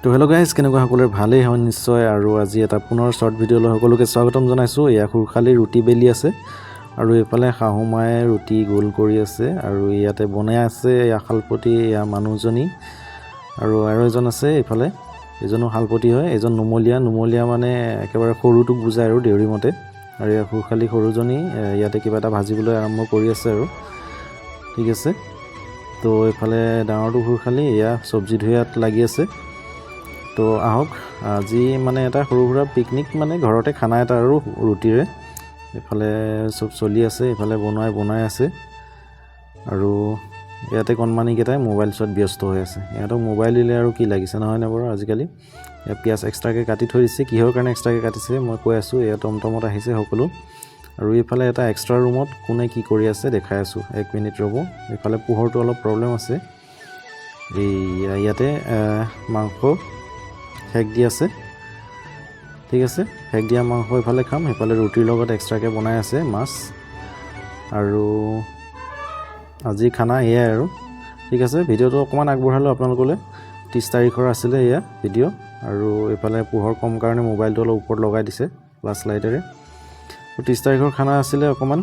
তো hello' guys, কেনেকুৱা সকলোৰে ভালেই হয় নিশ্চয়। আৰু আজি এটা পুনৰ শ্বৰ্ট ভিডিঅ'লৈ সকলোকে স্বাগতম জনাইছোঁ। এয়া খুৰখালি ৰুটি বেলি আছে আৰু এইফালে শাহু মায়ে ৰুটি গোল কৰি আছে আৰু ইয়াতে বনাই আছে এয়া শালপতি এয়া মানুহজনী আৰু এজন আছে এইফালে, এজনো শালপতি হয়, এজন নুমলীয়া মানে একেবাৰে সৰুটোক বুজায় আৰু দেউৰী মতে। আৰু এয়া খুৰখালি সৰুজনী ইয়াতে কিবা এটা ভাজিবলৈ আৰম্ভ কৰি আছে আৰু ঠিক আছে। তো এইফালে ডাঙৰটো খুৰখালি এয়া চব্জি ধুয়াত লাগি আছে। তো আহক, আজি মানে এটা সৰু সুৰা পিকনিক, মানে ঘৰতে খানা এটা আৰু ৰুটিৰে। এইফালে চব চলি আছে, এইফালে বনাই আছে আৰু ইয়াতে কণমানিকেইটাই মোবাইল চোৱাত ব্যস্ত হৈ আছে। ইহঁতক মোবাইল দিলে আৰু কি লাগিছে নহয়নে বাৰু আজিকালি। ইয়াত পিঁয়াজ এক্সট্ৰাকৈ কাটি থৈ দিছে, কিহৰ কাৰণে এক্সট্ৰাকৈ কাটিছে মই কৈ আছোঁ। এয়া টমটমত আহিছে সকলো। আৰু এইফালে এটা এক্সট্ৰা ৰুমত কোনে কি কৰি আছে দেখাই আছোঁ, 1 মিনিট ৰ'ব। এইফালে পোহৰটো অলপ প্ৰব্লেম আছে। ইয়াতে মাংস হেক দি আছে, ঠিক আছে। হেক দিয়া মাংস এইফালে খাম, সেইফালে ৰুটিৰ লগত এক্সট্ৰাকৈ বনাই আছে মাছ। আৰু আজি খানা এয়াই আৰু ঠিক আছে। ভিডিঅ'টো অকণমান আগবঢ়ালোঁ আপোনালোকলৈ। 30 তাৰিখৰ আছিলে এয়া ভিডিঅ'। আৰু এইফালে পোহৰ কম কাৰণে মোবাইলটো অলপ ওপৰত লগাই দিছে ফ্লাছ লাইটেৰে। 30 তাৰিখৰ খানা আছিলে অকণমান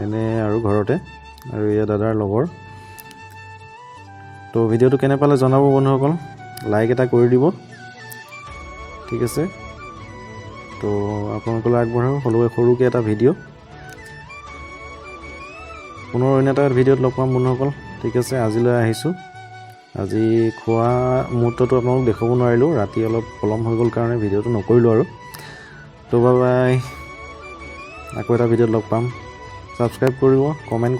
এনে আৰু ঘৰতে, আৰু এয়া দাদাৰ লগৰ। তো ভিডিঅ'টো কেনে পালে জনাব বন্ধুসকল, লাইক এটা কৰি দিব, ঠিক আছে। তো আপোনালোকলৈ আগবঢ়াওঁ সৰুকৈ এটা ভিডিঅ'। পুনৰ অন্য এটা ভিডিঅ'ত লগ পাম বন্ধুসকল, ঠিক আছে। আজিলৈ আহিছোঁ। আজি খোৱা মুহূৰ্তটো আপোনালোক দেখাব নোৱাৰিলোঁ, ৰাতি অলপ পলম হৈ গ'ল কাৰণে ভিডিঅ'টো নকৰিলোঁ আৰু। তো বাই বাই, আকৌ এটা ভিডিঅ'ত লগ পাম। ছাবস্ক্ৰাইব কৰিব, কমেণ্ট